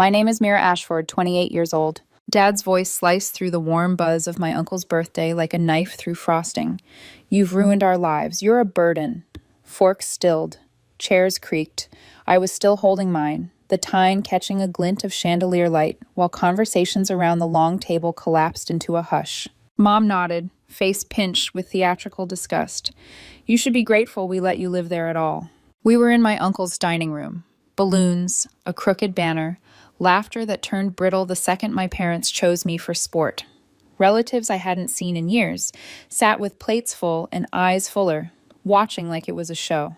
My name is Mira Ashford, 28 years old. Dad's voice sliced through the warm buzz of my uncle's birthday like a knife through frosting. You've ruined our lives. You're a burden. Forks stilled. Chairs creaked. I was still holding mine, the tine catching a glint of chandelier light, while conversations around the long table collapsed into a hush. Mom nodded, face pinched with theatrical disgust. You should be grateful we let you live there at all. We were in my uncle's dining room. Balloons, a crooked banner, laughter that turned brittle the second my parents chose me for sport. Relatives I hadn't seen in years sat with plates full and eyes fuller, watching like it was a show.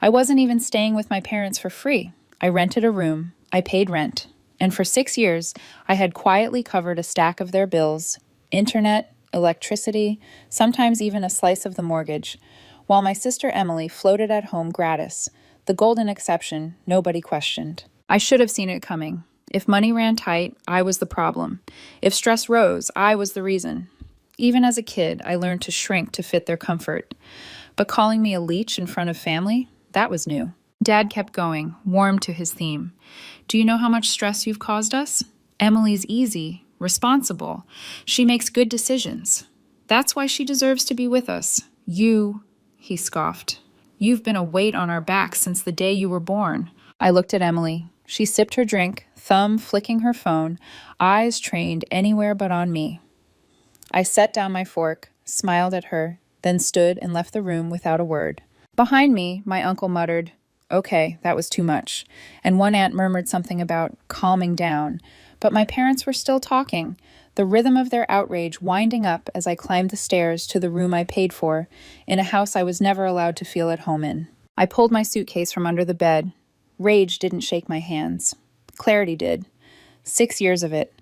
I wasn't even staying with my parents for free. I rented a room, I paid rent, and for 6 years I had quietly covered a stack of their bills, internet, electricity, sometimes even a slice of the mortgage, while my sister Emily floated at home gratis, the golden exception nobody questioned. I should have seen it coming. If money ran tight, I was the problem. If stress rose, I was the reason. Even as a kid, I learned to shrink to fit their comfort. But calling me a leech in front of family, that was new. Dad kept going, warm to his theme. Do you know how much stress you've caused us? Emily's easy, responsible. She makes good decisions. That's why she deserves to be with us. He scoffed. You've been a weight on our backs since the day you were born. I looked at Emily. She sipped her drink, thumb flicking her phone, eyes trained anywhere but on me. I set down my fork, smiled at her, then stood and left the room without a word. Behind me, my uncle muttered, "Okay, that was too much," and one aunt murmured something about calming down, but my parents were still talking, the rhythm of their outrage winding up as I climbed the stairs to the room I paid for, in a house I was never allowed to feel at home in. I pulled my suitcase from under the bed. Rage didn't shake my hands. Clarity did. 6 years of it.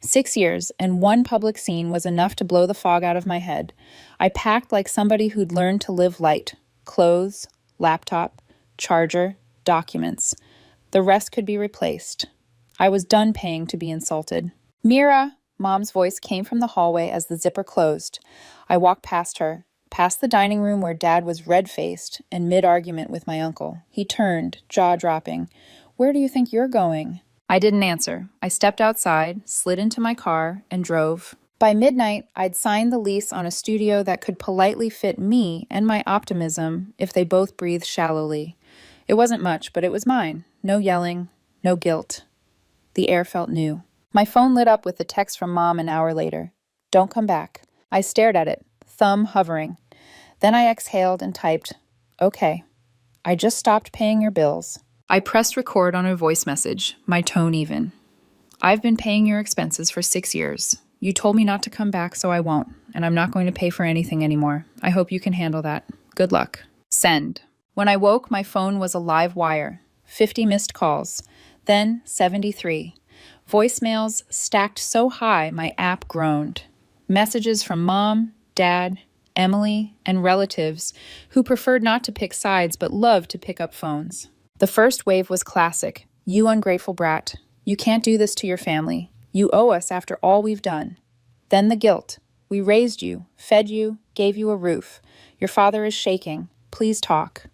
6 years, and one public scene was enough to blow the fog out of my head. I packed like somebody who'd learned to live light. Clothes, laptop, charger, documents. The rest could be replaced. I was done paying to be insulted. Mira! Mom's voice came from the hallway as the zipper closed. I walked past her, past the dining room where Dad was red-faced and mid-argument with my uncle. He turned, jaw dropping. Where do you think you're going? I didn't answer. I stepped outside, slid into my car, and drove. By midnight, I'd signed the lease on a studio that could politely fit me and my optimism if they both breathed shallowly. It wasn't much, but it was mine. No yelling, no guilt. The air felt new. My phone lit up with a text from Mom an hour later. Don't come back. I stared at it, thumb hovering. Then I exhaled and typed, okay. I just stopped paying your bills. I pressed record on a voice message, my tone even. I've been paying your expenses for 6 years. You told me not to come back, so I won't, and I'm not going to pay for anything anymore. I hope you can handle that. Good luck. Send. When I woke, my phone was a live wire. 50 missed calls. Then 73. Voicemails stacked so high my app groaned. Messages from Mom, Dad, Emily, and relatives who preferred not to pick sides but loved to pick up phones. The first wave was classic. You ungrateful brat. You can't do this to your family. You owe us after all we've done. Then the guilt. We raised you, fed you, gave you a roof. Your father is shaking. Please talk.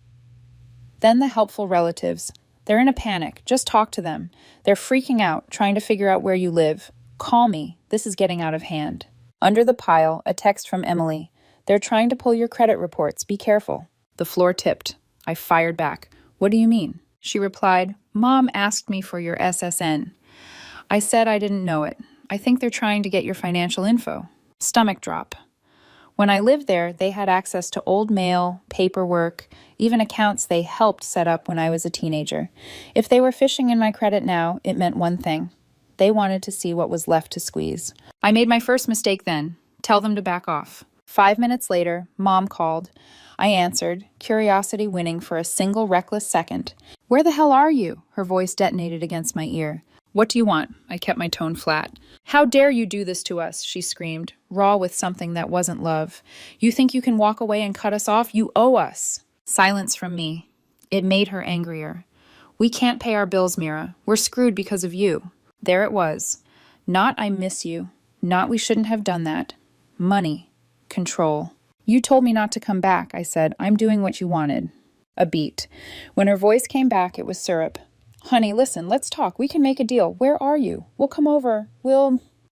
Then the helpful relatives. They're in a panic. Just talk to them. They're freaking out, trying to figure out where you live. Call me. This is getting out of hand. Under the pile, a text from Emily. They're trying to pull your credit reports. Be careful. The floor tipped. I fired back. What do you mean? She replied, Mom asked me for your SSN. I said I didn't know it. I think they're trying to get your financial info. Stomach drop. When I lived there, they had access to old mail, paperwork, even accounts they helped set up when I was a teenager. If they were fishing in my credit now, it meant one thing. They wanted to see what was left to squeeze. I made my first mistake then. Tell them to back off. 5 minutes later, Mom called. I answered, curiosity winning for a single reckless second. Where the hell are you? Her voice detonated against my ear. What do you want? I kept my tone flat. How dare you do this to us? She screamed, raw with something that wasn't love. You think you can walk away and cut us off? You owe us. Silence from me. It made her angrier. We can't pay our bills, Mira. We're screwed because of you. There it was. Not I miss you. Not we shouldn't have done that. Money. Control. You told me not to come back, I said. I'm doing what you wanted. A beat. When her voice came back, it was syrup. Honey, listen, let's talk. We can make a deal. Where are you? We'll come over.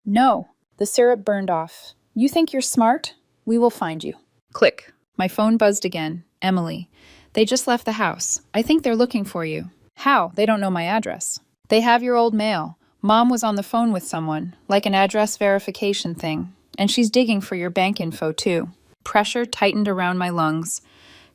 No. The syrup burned off. You think you're smart? We will find you. Click. My phone buzzed again. Emily. They just left the house. I think they're looking for you. How? They don't know my address. They have your old mail. Mom was on the phone with someone, like an address verification thing. And she's digging for your bank info, too. Pressure tightened around my lungs.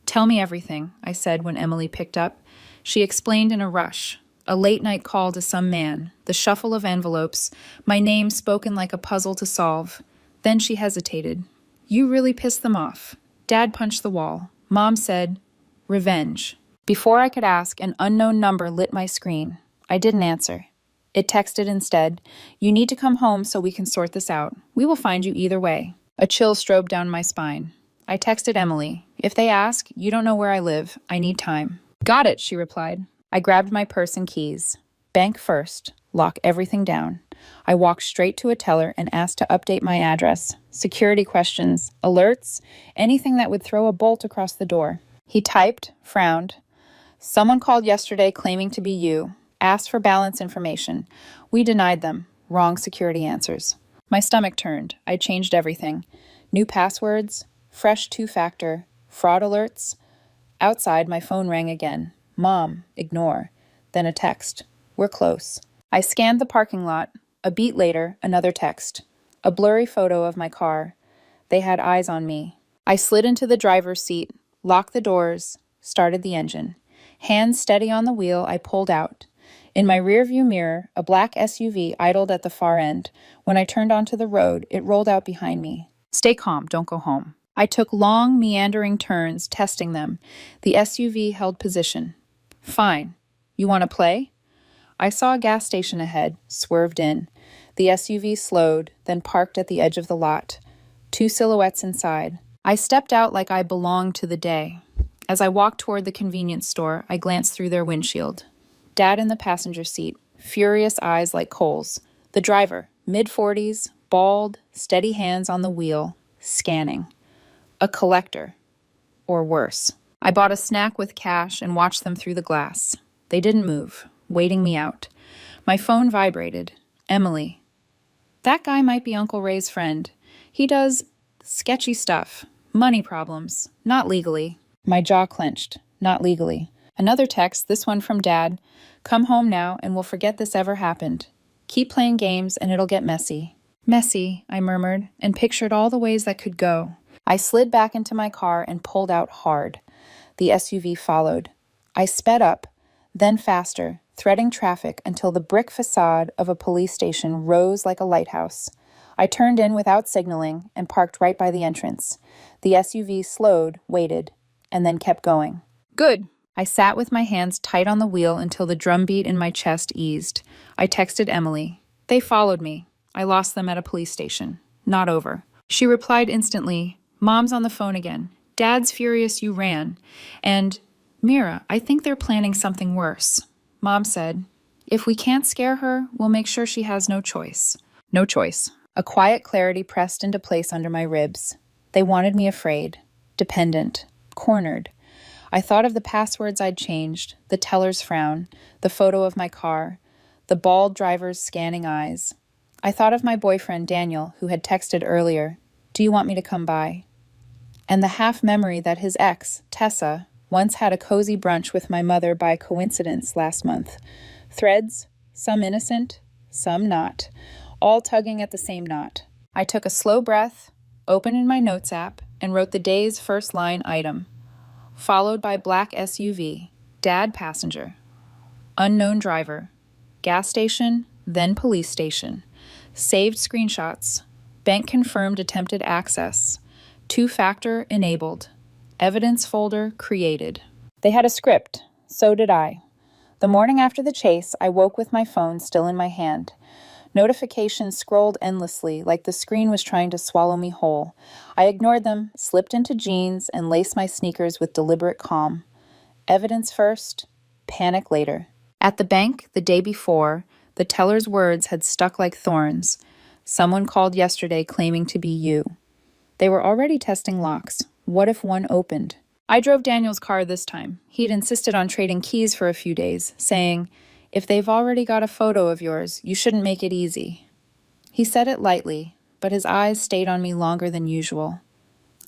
Tell me everything, I said when Emily picked up. She explained in a rush. A late-night call to some man, the shuffle of envelopes, my name spoken like a puzzle to solve. Then she hesitated. You really pissed them off. Dad punched the wall. Mom said, revenge. Before I could ask, an unknown number lit my screen. I didn't answer. It texted instead, you need to come home so we can sort this out. We will find you either way. A chill strode down my spine. I texted Emily. If they ask, you don't know where I live. I need time. Got it, she replied. I grabbed my purse and keys. Bank first. Lock everything down. I walked straight to a teller and asked to update my address. Security questions, alerts, anything that would throw a bolt across the door. He typed, frowned. Someone called yesterday claiming to be you. Asked for balance information. We denied them. Wrong security answers. My stomach turned. I changed everything. New passwords, fresh two-factor, fraud alerts. Outside, my phone rang again. Mom, ignore. Then a text. We're close. I scanned the parking lot. A beat later, another text. A blurry photo of my car. They had eyes on me. I slid into the driver's seat, locked the doors, started the engine. Hands steady on the wheel, I pulled out. In my rearview mirror, a black SUV idled at the far end. When I turned onto the road, it rolled out behind me. Stay calm, don't go home. I took long, meandering turns, testing them. The SUV held position. Fine. You want to play? I saw a gas station ahead, swerved in. The SUV slowed, then parked at the edge of the lot. Two silhouettes inside. I stepped out like I belonged to the day. As I walked toward the convenience store, I glanced through their windshield. Dad in the passenger seat, furious eyes like coals. The driver, mid-40s, bald, steady hands on the wheel, scanning. A collector. Or worse. I bought a snack with cash and watched them through the glass. They didn't move, waiting me out. My phone vibrated. Emily. That guy might be Uncle Ray's friend. He does sketchy stuff. Money problems. Not legally. My jaw clenched. Not legally. Another text, this one from Dad. Come home now and we'll forget this ever happened. Keep playing games and it'll get messy. Messy, I murmured, and pictured all the ways that could go. I slid back into my car and pulled out hard. The SUV followed. I sped up, then faster, threading traffic until the brick facade of a police station rose like a lighthouse. I turned in without signaling and parked right by the entrance. The SUV slowed, waited, and then kept going. Good. I sat with my hands tight on the wheel until the drumbeat in my chest eased. I texted Emily. They followed me. I lost them at a police station. Not over. She replied instantly, Mom's on the phone again. Dad's furious you ran. And, Mira, I think they're planning something worse. Mom said, if we can't scare her, we'll make sure she has no choice. No choice. A quiet clarity pressed into place under my ribs. They wanted me afraid, dependent, cornered. I thought of the passwords I'd changed, the teller's frown, the photo of my car, the bald driver's scanning eyes. I thought of my boyfriend, Daniel, who had texted earlier, do you want me to come by? And the half-memory that his ex, Tessa, once had a cozy brunch with my mother by coincidence last month. Threads, some innocent, some not, all tugging at the same knot. I took a slow breath, opened in my notes app, and wrote the day's first line item. Followed by black SUV, Dad passenger, unknown driver, gas station, then police station, saved screenshots, bank confirmed attempted access, two-factor enabled, evidence folder created. They had a script, so did I. The morning after the chase, I woke with my phone still in my hand. Notifications scrolled endlessly, like the screen was trying to swallow me whole. I ignored them, slipped into jeans, and laced my sneakers with deliberate calm. Evidence first, panic later. At the bank, the day before, the teller's words had stuck like thorns. Someone called yesterday claiming to be you. They were already testing locks. What if one opened? I drove Daniel's car this time. He'd insisted on trading keys for a few days, saying, If they've already got a photo of yours, you shouldn't make it easy. He said it lightly, but his eyes stayed on me longer than usual.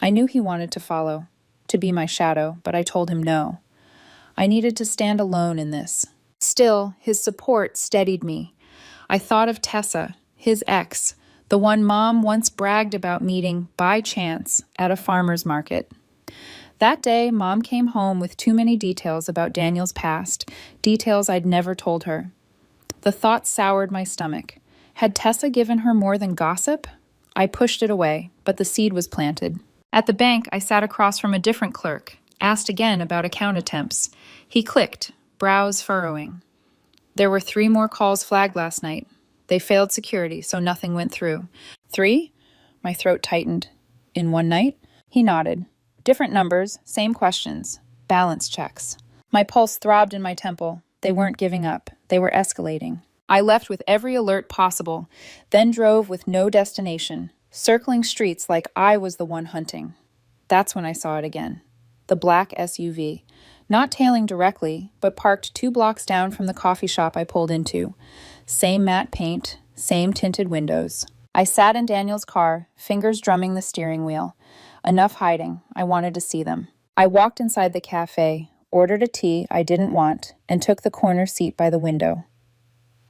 I knew he wanted to follow, to be my shadow, but I told him no. I needed to stand alone in this. Still, his support steadied me. I thought of Tessa, his ex, the one Mom once bragged about meeting by chance at a farmer's market. That day, Mom came home with too many details about Daniel's past, details I'd never told her. The thought soured my stomach. Had Tessa given her more than gossip? I pushed it away, but the seed was planted. At the bank, I sat across from a different clerk, asked again about account attempts. He clicked, brows furrowing. There were 3 more calls flagged last night. They failed security, so nothing went through. 3? My throat tightened. In one night? He nodded. Different numbers, same questions. Balance checks. My pulse throbbed in my temple. They weren't giving up. They were escalating. I left with every alert possible, then drove with no destination, circling streets like I was the one hunting. That's when I saw it again. The black SUV. Not tailing directly, but parked 2 blocks down from the coffee shop I pulled into. Same matte paint, same tinted windows. I sat in Daniel's car, fingers drumming the steering wheel. Enough hiding. I wanted to see them. I walked inside the cafe, ordered a tea I didn't want, and took the corner seat by the window.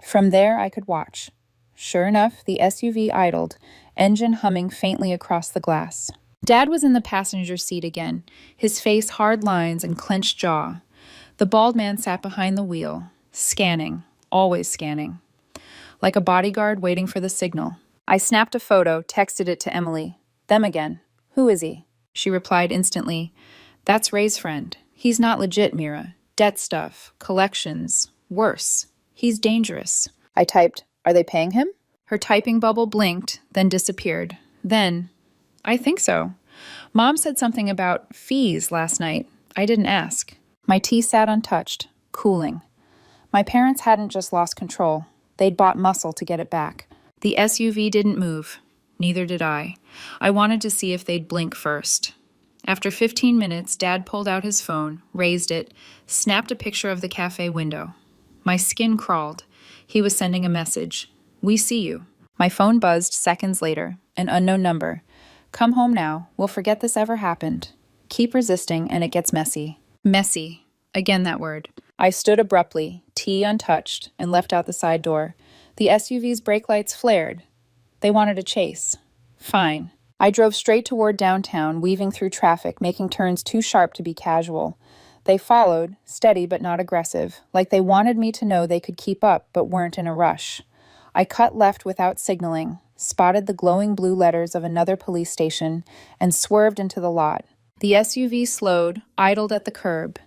From there, I could watch. Sure enough, the SUV idled, engine humming faintly across the glass. Dad was in the passenger seat again, his face hard lines and clenched jaw. The bald man sat behind the wheel, scanning, always scanning, like a bodyguard waiting for the signal. I snapped a photo, texted it to Emily. Them again. Who is he? She replied instantly. That's Ray's friend. He's not legit, Mira. Debt stuff, collections, worse. He's dangerous. I typed, are they paying him? Her typing bubble blinked, then disappeared. Then, I think so. Mom said something about fees last night. I didn't ask. My tea sat untouched, cooling. My parents hadn't just lost control. They'd bought muscle to get it back. The SUV didn't move. Neither did I. I wanted to see if they'd blink first. After 15 minutes, Dad pulled out his phone, raised it, snapped a picture of the cafe window. My skin crawled. He was sending a message. We see you. My phone buzzed seconds later. An unknown number. Come home now. We'll forget this ever happened. Keep resisting and it gets messy. Messy. Again that word. I stood abruptly, tea untouched, and left out the side door. The SUV's brake lights flared. They wanted a chase. Fine. I drove straight toward downtown, weaving through traffic, making turns too sharp to be casual. They followed, steady but not aggressive, like they wanted me to know they could keep up but weren't in a rush. I cut left without signaling, spotted the glowing blue letters of another police station, and swerved into the lot. The SUV slowed, idled at the curb.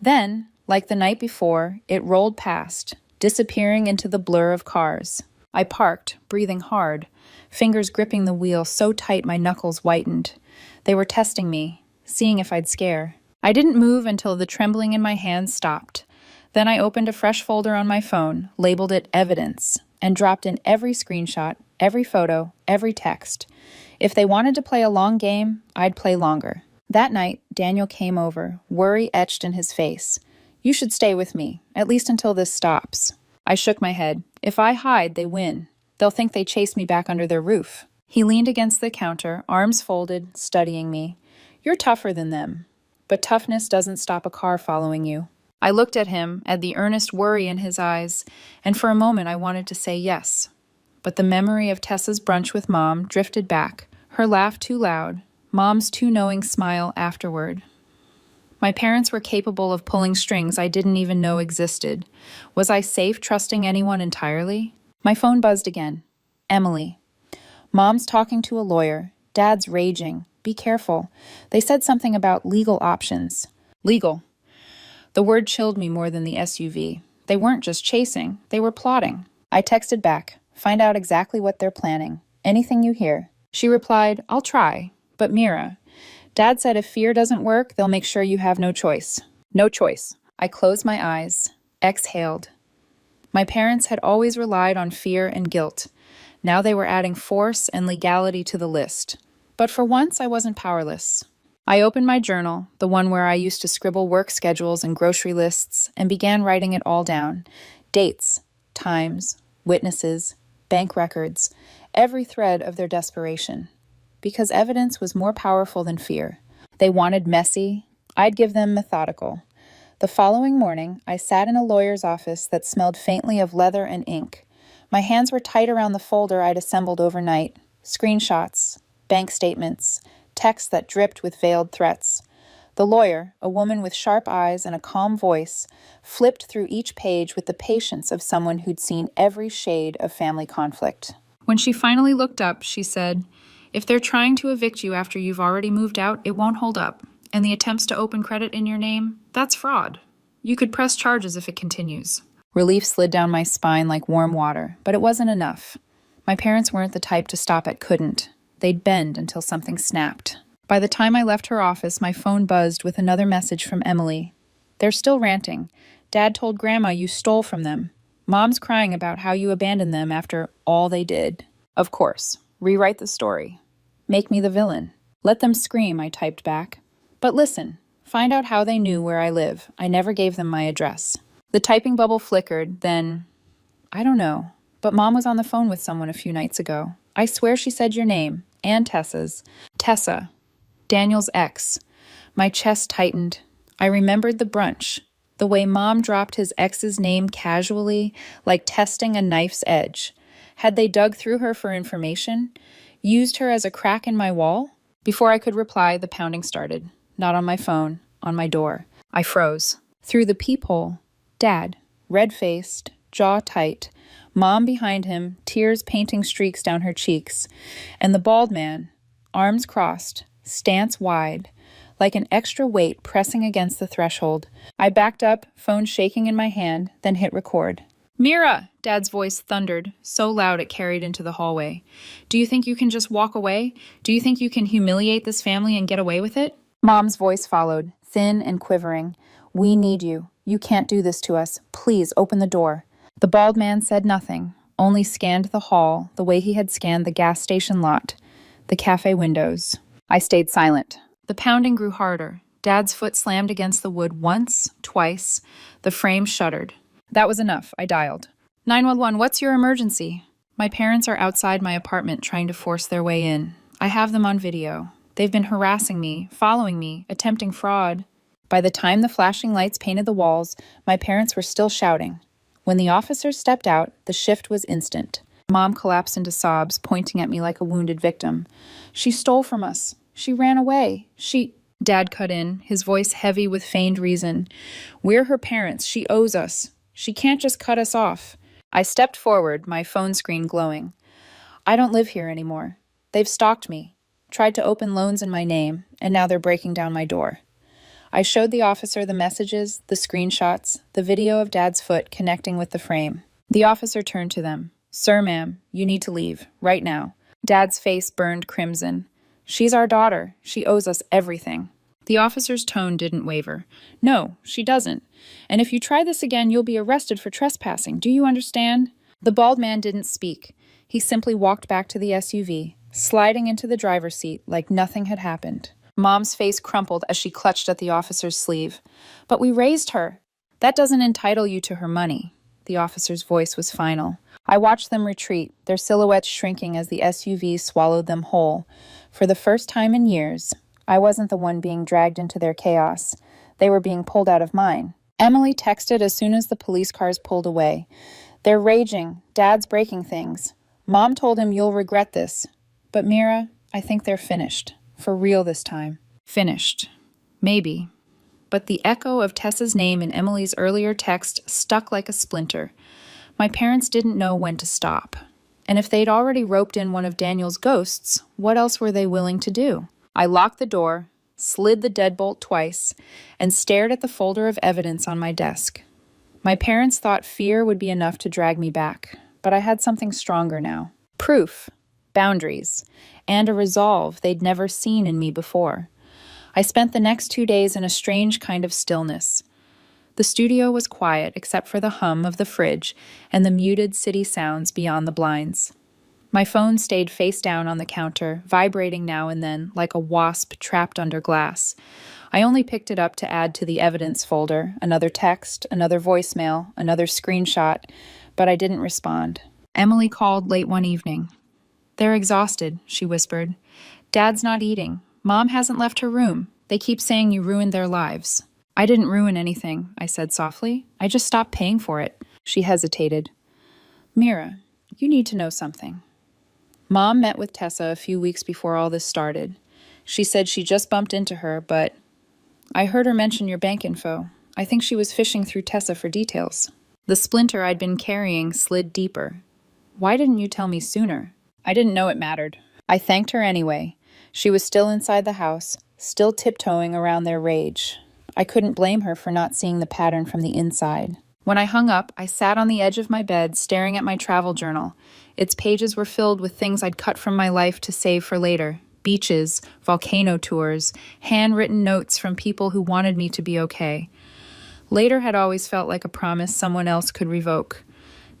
Then, like the night before, it rolled past, disappearing into the blur of cars. I parked, breathing hard, fingers gripping the wheel so tight my knuckles whitened. They were testing me, seeing if I'd scare. I didn't move until the trembling in my hands stopped. Then I opened a fresh folder on my phone, labeled it Evidence, and dropped in every screenshot, every photo, every text. If they wanted to play a long game, I'd play longer. That night, Daniel came over, worry etched in his face. You should stay with me, at least until this stops. I shook my head. If I hide, they win. They'll think they chased me back under their roof. He leaned against the counter, arms folded, studying me. You're tougher than them. But toughness doesn't stop a car following you. I looked at him, at the earnest worry in his eyes, and for a moment I wanted to say yes. But the memory of Tessa's brunch with Mom drifted back, her laugh too loud, Mom's too knowing smile afterward. My parents were capable of pulling strings I didn't even know existed. Was I safe trusting anyone entirely? My phone buzzed again. Emily. Mom's talking to a lawyer. Dad's raging. Be careful. They said something about legal options. Legal. The word chilled me more than the SUV. They weren't just chasing. They were plotting. I texted back. Find out exactly what they're planning. Anything you hear. She replied, I'll try. But Mira, Dad said if fear doesn't work, they'll make sure you have no choice. No choice. I closed my eyes, exhaled. My parents had always relied on fear and guilt. Now they were adding force and legality to the list. But for once, I wasn't powerless. I opened my journal, the one where I used to scribble work schedules and grocery lists, and began writing it all down. Dates, times, witnesses, bank records, every thread of their desperation. Because evidence was more powerful than fear. They wanted messy, I'd give them methodical. The following morning, I sat in a lawyer's office that smelled faintly of leather and ink. My hands were tight around the folder I'd assembled overnight. Screenshots, bank statements, texts that dripped with veiled threats. The lawyer, a woman with sharp eyes and a calm voice, flipped through each page with the patience of someone who'd seen every shade of family conflict. When she finally looked up, she said, "If they're trying to evict you after you've already moved out, it won't hold up. And the attempts to open credit in your name, that's fraud. You could press charges if it continues." Relief slid down my spine like warm water, but it wasn't enough. My parents weren't the type to stop at couldn't. They'd bend until something snapped. By the time I left her office, my phone buzzed with another message from Emily. "They're still ranting. Dad told Grandma you stole from them. Mom's crying about how you abandoned them after all they did." Of course. Rewrite the story. Make me the villain. "Let them scream," I typed back. "But listen, find out how they knew where I live. I never gave them my address." The typing bubble flickered, then, "I don't know, but Mom was on the phone with someone a few nights ago. I swear she said your name, and Tessa's. Tessa, Daniel's ex." My chest tightened. I remembered the brunch, the way Mom dropped his ex's name casually, like testing a knife's edge. Had they dug through her for information? Used her as a crack in my wall? Before I could reply, the pounding started. Not on my phone, on my door. I froze. Through the peephole, Dad, red-faced, jaw tight, Mom behind him, tears painting streaks down her cheeks, and the bald man, arms crossed, stance wide, like an extra weight pressing against the threshold. I backed up, phone shaking in my hand, then hit record. "Mira!" Dad's voice thundered, so loud it carried into the hallway. "Do you think you can just walk away? Do you think you can humiliate this family and get away with it?" Mom's voice followed, thin and quivering. "We need you. You can't do this to us. Please open the door." The bald man said nothing, only scanned the hall the way he had scanned the gas station lot, the cafe windows. I stayed silent. The pounding grew harder. Dad's foot slammed against the wood once, twice. The frame shuddered. That was enough. I dialed. 911, what's your emergency? My parents are outside my apartment trying to force their way in. I have them on video. They've been harassing me, following me, attempting fraud. By the time the flashing lights painted the walls, my parents were still shouting. When the officers stepped out, the shift was instant. Mom collapsed into sobs, pointing at me like a wounded victim. "She stole from us. She ran away. Dad cut in, his voice heavy with feigned reason. "We're her parents. She owes us. She can't just cut us off." I stepped forward, my phone screen glowing. "I don't live here anymore. They've stalked me, tried to open loans in my name, and now they're breaking down my door." I showed the officer the messages, the screenshots, the video of Dad's foot connecting with the frame. The officer turned to them. "Sir, ma'am, you need to leave, right now." Dad's face burned crimson. "She's our daughter. She owes us everything." The officer's tone didn't waver. "No, she doesn't. And if you try this again, you'll be arrested for trespassing. Do you understand?" The bald man didn't speak. He simply walked back to the SUV, sliding into the driver's seat like nothing had happened. Mom's face crumpled as she clutched at the officer's sleeve. "But we raised her." "That doesn't entitle you to her money." The officer's voice was final. I watched them retreat, their silhouettes shrinking as the SUV swallowed them whole. For the first time in years, I wasn't the one being dragged into their chaos. They were being pulled out of mine. Emily texted as soon as the police cars pulled away. "They're raging. Dad's breaking things. Mom told him you'll regret this. But Mira, I think they're finished. For real this time." Finished. Maybe. But the echo of Tessa's name in Emily's earlier text stuck like a splinter. My parents didn't know when to stop. And if they'd already roped in one of Daniel's ghosts, what else were they willing to do? I locked the door, slid the deadbolt twice, and stared at the folder of evidence on my desk. My parents thought fear would be enough to drag me back, but I had something stronger now. Proof, boundaries, and a resolve they'd never seen in me before. I spent the next 2 days in a strange kind of stillness. The studio was quiet except for the hum of the fridge and the muted city sounds beyond the blinds. My phone stayed face down on the counter, vibrating now and then like a wasp trapped under glass. I only picked it up to add to the evidence folder, another text, another voicemail, another screenshot, but I didn't respond. Emily called late one evening. "They're exhausted," she whispered. "Dad's not eating. Mom hasn't left her room. They keep saying you ruined their lives." "I didn't ruin anything," I said softly. "I just stopped paying for it." She hesitated. "Mira, you need to know something." Mom met with Tessa a few weeks before all this started. She said she just bumped into her, but I heard her mention your bank info. I think she was fishing through Tessa for details. The splinter I'd been carrying slid deeper. "Why didn't you tell me sooner?" "I didn't know it mattered." I thanked her anyway. She was still inside the house, still tiptoeing around their rage. I couldn't blame her for not seeing the pattern from the inside. When I hung up, I sat on the edge of my bed, staring at my travel journal. Its pages were filled with things I'd cut from my life to save for later. Beaches, volcano tours, handwritten notes from people who wanted me to be okay. Later had always felt like a promise someone else could revoke.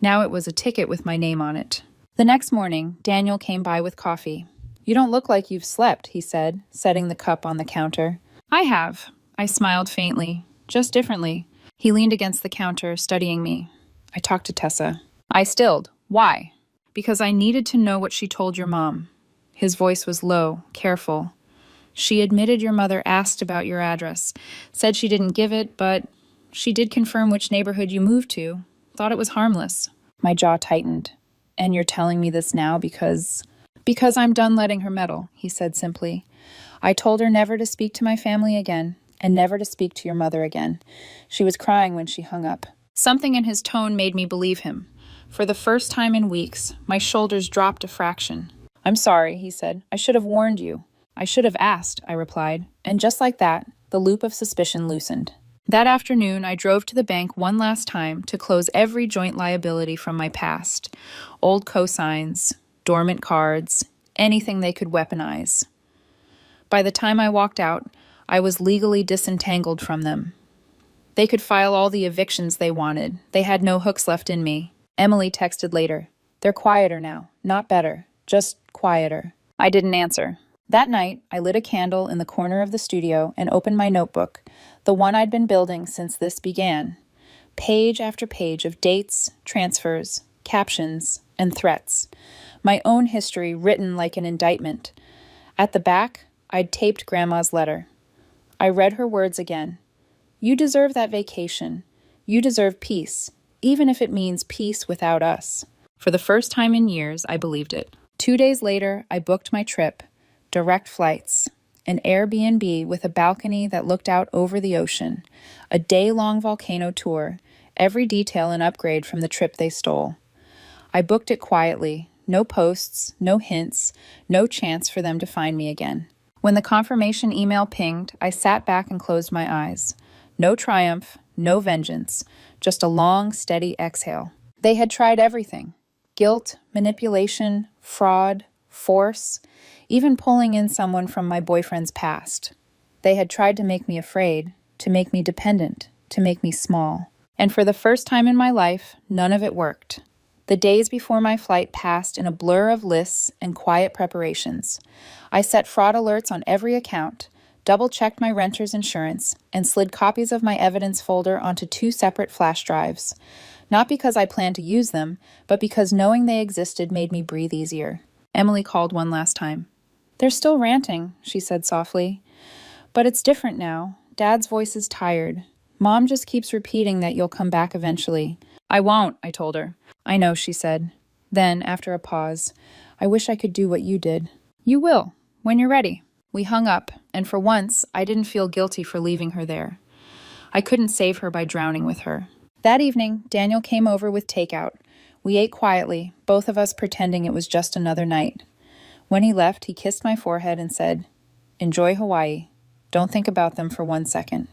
Now it was a ticket with my name on it. The next morning, Daniel came by with coffee. "You don't look like you've slept," he said, setting the cup on the counter. "I have." I smiled faintly, just differently. He leaned against the counter, studying me. "I talked to Tessa." I stilled. "Why?" "Because I needed to know what she told your mom." His voice was low, careful. "She admitted your mother asked about your address, said she didn't give it, but she did confirm which neighborhood you moved to. Thought it was harmless." My jaw tightened. "And you're telling me this now because—" "Because I'm done letting her meddle," he said simply. "I told her never to speak to my family again, and never to speak to your mother again." She was crying when she hung up. Something in his tone made me believe him. For the first time in weeks, my shoulders dropped a fraction. "I'm sorry," he said. "I should have warned you." "I should have asked," I replied. And just like that, the loop of suspicion loosened. That afternoon, I drove to the bank one last time to close every joint liability from my past. Old cosigns, dormant cards, anything they could weaponize. By the time I walked out, I was legally disentangled from them. They could file all the evictions they wanted. They had no hooks left in me. Emily texted later. "They're quieter now. Not better. Just quieter." I didn't answer. That night, I lit a candle in the corner of the studio and opened my notebook, the one I'd been building since this began. Page after page of dates, transfers, captions, and threats. My own history written like an indictment. At the back, I'd taped Grandma's letter. I read her words again. "You deserve that vacation. You deserve peace, even if it means peace without us." For the first time in years, I believed it. 2 days later, I booked my trip. Direct flights. An Airbnb with a balcony that looked out over the ocean. A day-long volcano tour. Every detail an upgrade from the trip they stole. I booked it quietly. No posts, no hints, no chance for them to find me again. When the confirmation email pinged, I sat back and closed my eyes. No triumph, no vengeance, just a long, steady exhale. They had tried everything. Guilt, manipulation, fraud, force, even pulling in someone from my boyfriend's past. They had tried to make me afraid, to make me dependent, to make me small. And for the first time in my life, none of it worked. The days before my flight passed in a blur of lists and quiet preparations. I set fraud alerts on every account, double-checked my renter's insurance, and slid copies of my evidence folder onto 2 separate flash drives. Not because I planned to use them, but because knowing they existed made me breathe easier. Emily called one last time. "They're still ranting," she said softly. "But it's different now. Dad's voice is tired. Mom just keeps repeating that you'll come back eventually." "I won't," I told her. "I know," she said. Then, after a pause, "I wish I could do what you did." "You will, when you're ready." We hung up, and for once, I didn't feel guilty for leaving her there. I couldn't save her by drowning with her. That evening, Daniel came over with takeout. We ate quietly, both of us pretending it was just another night. When he left, he kissed my forehead and said, "Enjoy Hawaii. Don't think about them for 1 second."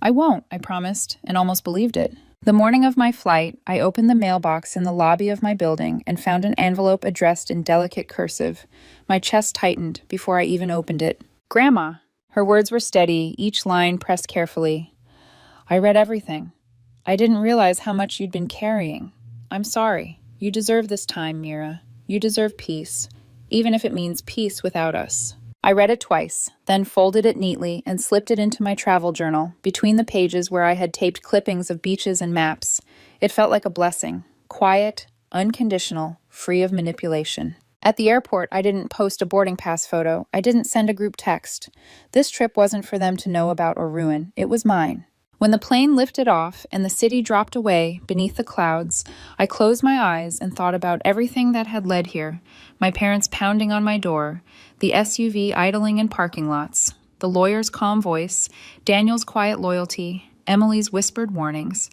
"I won't," I promised, and almost believed it. The morning of my flight, I opened the mailbox in the lobby of my building and found an envelope addressed in delicate cursive. My chest tightened before I even opened it. "Grandma." Her words were steady, each line pressed carefully. "I read everything. I didn't realize how much you'd been carrying. I'm sorry. You deserve this time, Mira. You deserve peace, even if it means peace without us. I read it twice, then folded it neatly and slipped it into my travel journal, between the pages where I had taped clippings of beaches and maps. It felt like a blessing, quiet, unconditional, free of manipulation. At the airport, I didn't post a boarding pass photo. I didn't send a group text. This trip wasn't for them to know about or ruin. It was mine. When the plane lifted off and the city dropped away beneath the clouds, I closed my eyes and thought about everything that had led here. My parents pounding on my door, the SUV idling in parking lots, the lawyer's calm voice, Daniel's quiet loyalty, Emily's whispered warnings.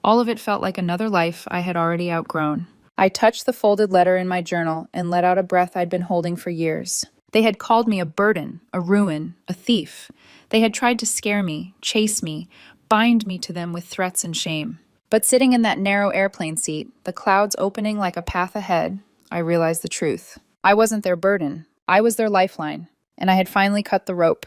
All of it felt like another life I had already outgrown. I touched the folded letter in my journal and let out a breath I'd been holding for years. They had called me a burden, a ruin, a thief. They had tried to scare me, chase me, bind me to them with threats and shame. But sitting in that narrow airplane seat, the clouds opening like a path ahead, I realized the truth. I wasn't their burden. I was their lifeline, and I had finally cut the rope.